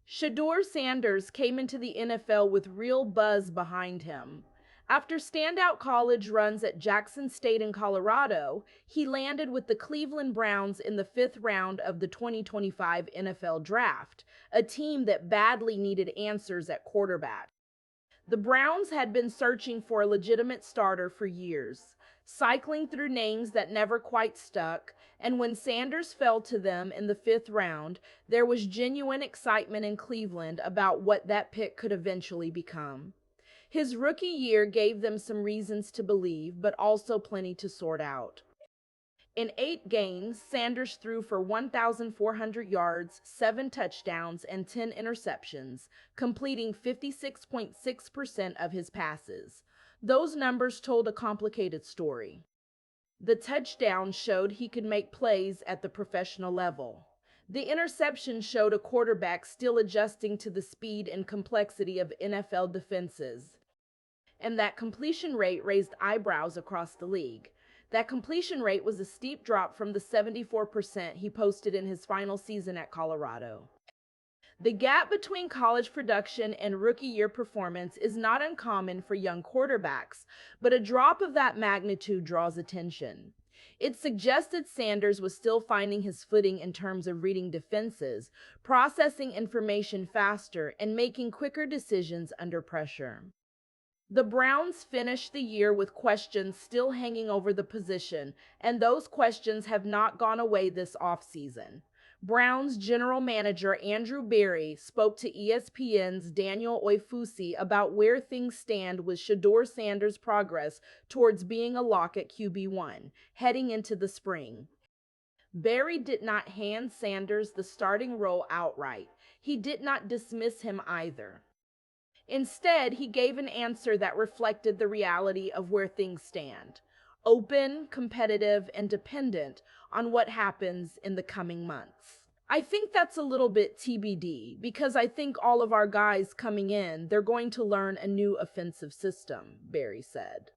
Shedeur Sanders came into the NFL with real buzz behind him. After standout college runs at Jackson State in Colorado, he landed with the Cleveland Browns in the fifth round of the 2025 NFL Draft, a team that badly needed answers at quarterback. The Browns had been searching for a legitimate starter for years, cycling through names that never quite stuck, and when Sanders fell to them in the fifth round, there was genuine excitement in Cleveland about what that pick could eventually become. His rookie year gave them some reasons to believe, but also plenty to sort out. In 8 games, Sanders threw for 1,400 yards, 7 touchdowns, and 10 interceptions, completing 56.6% of his passes. Those numbers told a complicated story. The touchdown showed he could make plays at the professional level. The interception showed a quarterback still adjusting to the speed and complexity of NFL defenses. And that completion rate raised eyebrows across the league. That completion rate was a steep drop from the 74% he posted in his final season at Colorado. The gap between college production and rookie year performance is not uncommon for young quarterbacks, but a drop of that magnitude draws attention. It suggested Sanders was still finding his footing in terms of reading defenses, processing information faster, and making quicker decisions under pressure. The Browns finished the year with questions still hanging over the position, and those questions have not gone away this offseason. Browns general manager Andrew Berry spoke to ESPN's Daniel Oifusi about where things stand with Shedeur Sanders' progress towards being a lock at QB1, heading into the spring. Berry did not hand Sanders the starting role outright. He did not dismiss him either. Instead, he gave an answer that reflected the reality of where things stand: open, competitive, and dependent on what happens in the coming months. I think that's a little bit TBD because I think all of our guys coming in, they're going to learn a new offensive system, Berry said.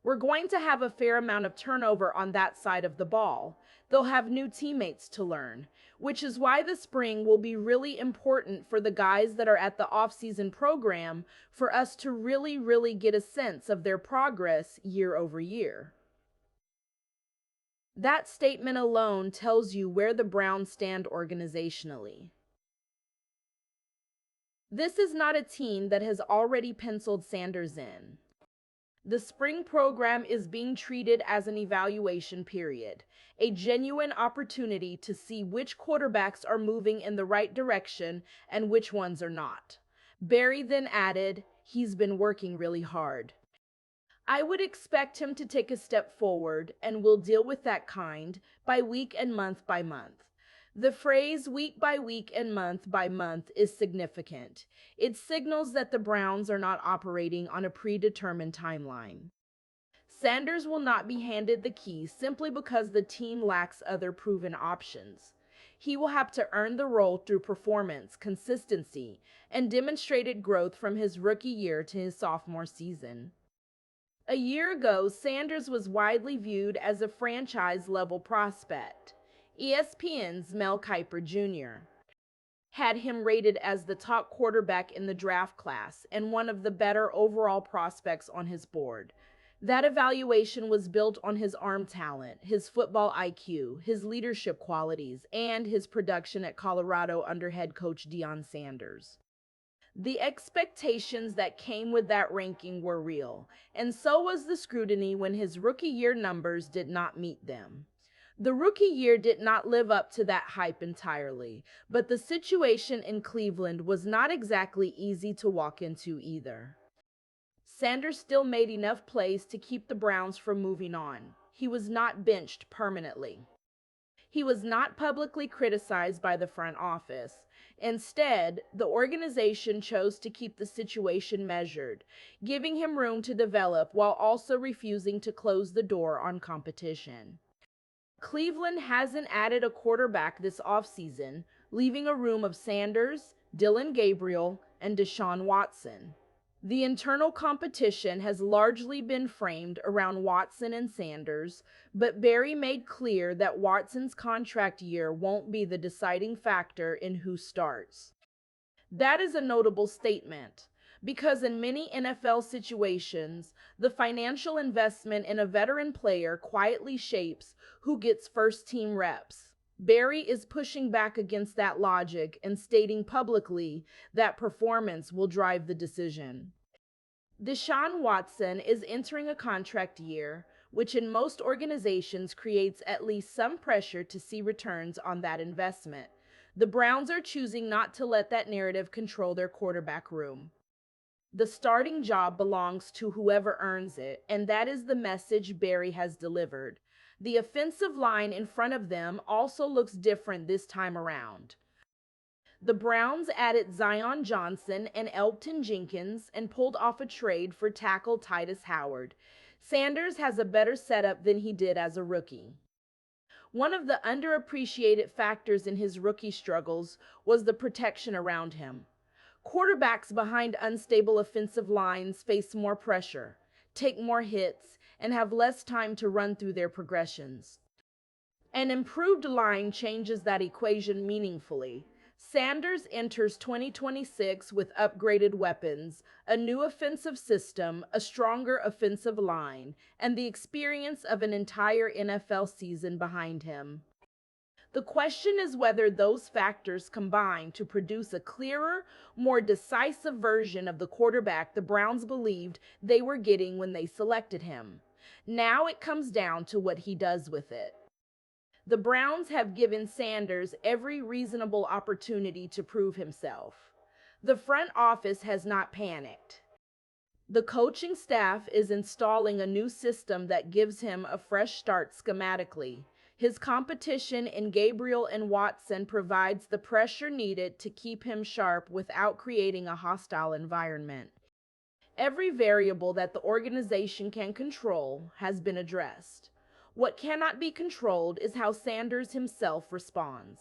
We're going to have a fair amount of turnover on that side of the ball. They'll have new teammates to learn, which is why the spring will be really important for the guys that are at the off-season program for us to really get a sense of their progress year over year. That statement alone tells you where the Browns stand organizationally. This is not a team that has already penciled Sanders in. The spring program is being treated as an evaluation period, a genuine opportunity to see which quarterbacks are moving in the right direction and which ones are not. Berry then added, "He's been working really hard. I would expect him to take a step forward, and we'll deal with that kind by week and month by month." The phrase week by week and month by month is significant. It signals that the Browns are not operating on a predetermined timeline. Sanders will not be handed the keys simply because the team lacks other proven options. He will have to earn the role through performance, consistency, and demonstrated growth from his rookie year to his sophomore season. A year ago, Sanders was widely viewed as a franchise-level prospect. ESPN's Mel Kiper Jr. had him rated as the top quarterback in the draft class and one of the better overall prospects on his board. That evaluation was built on his arm talent, his football IQ, his leadership qualities, and his production at Colorado under head coach Deion Sanders. The expectations that came with that ranking were real, and so was the scrutiny when his rookie year numbers did not meet them. The rookie year did not live up to that hype entirely, but the situation in Cleveland was not exactly easy to walk into either. Sanders still made enough plays to keep the Browns from moving on. He was not benched permanently. He was not publicly criticized by the front office. Instead, the organization chose to keep the situation measured, giving him room to develop while also refusing to close the door on competition. Cleveland hasn't added a quarterback this offseason, leaving a room of Sanders, Dillon Gabriel, and Deshaun Watson. The internal competition has largely been framed around Watson and Sanders, but Berry made clear that Watson's contract year won't be the deciding factor in who starts. That is a notable statement because in many NFL situations, the financial investment in a veteran player quietly shapes who gets first team reps. Barry is pushing back against that logic and stating publicly that performance will drive the decision. Deshaun Watson is entering a contract year, which in most organizations creates at least some pressure to see returns on that investment. The Browns are choosing not to let that narrative control their quarterback room. The starting job belongs to whoever earns it, and that is the message Barry has delivered. The offensive line in front of them also looks different this time around. The Browns added Zion Johnson and Elgton Jenkins and pulled off a trade for tackle Titus Howard. Sanders has a better setup than he did as a rookie. One of the underappreciated factors in his rookie struggles was the protection around him. Quarterbacks behind unstable offensive lines face more pressure, take more hits, and have less time to run through their progressions. An improved line changes that equation meaningfully. Sanders enters 2026 with upgraded weapons, a new offensive system, a stronger offensive line, and the experience of an entire NFL season behind him. The question is whether those factors combine to produce a clearer, more decisive version of the quarterback the Browns believed they were getting when they selected him. Now it comes down to what he does with it. The Browns have given Sanders every reasonable opportunity to prove himself. The front office has not panicked. The coaching staff is installing a new system that gives him a fresh start schematically. His competition in Gabriel and Watson provides the pressure needed to keep him sharp without creating a hostile environment. Every variable that the organization can control has been addressed. What cannot be controlled is how Sanders himself responds.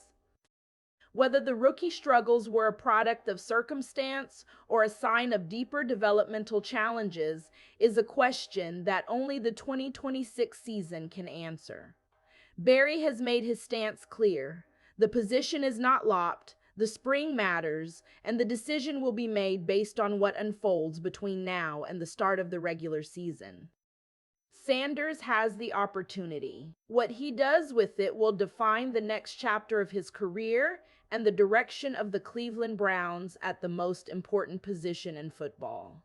Whether the rookie struggles were a product of circumstance or a sign of deeper developmental challenges is a question that only the 2026 season can answer. Barry has made his stance clear. The position is not locked, the spring matters, and the decision will be made based on what unfolds between now and the start of the regular season. Sanders has the opportunity. What he does with it will define the next chapter of his career and the direction of the Cleveland Browns at the most important position in football.